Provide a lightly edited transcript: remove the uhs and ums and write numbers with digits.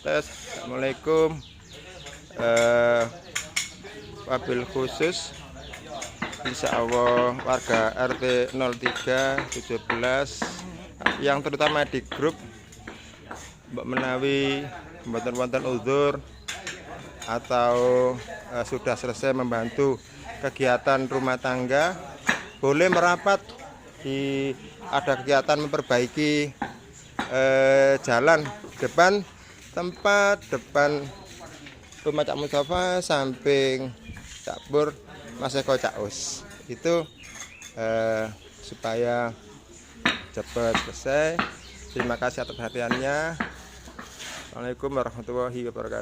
tes. Assalamualaikum. Wabil khusus insya Allah warga RT 0317 yang terutama di grup Mbak Menawi wonten uzur atau sudah selesai membantu kegiatan rumah tangga, boleh merapat di ada kegiatan memperbaiki jalan depan rumah Cak Mustafa, samping Cak Pur, Mas Eko Cak Us. Itu supaya cepat selesai. Terima kasih atas perhatiannya. Assalamualaikum warahmatullahi wabarakatuh.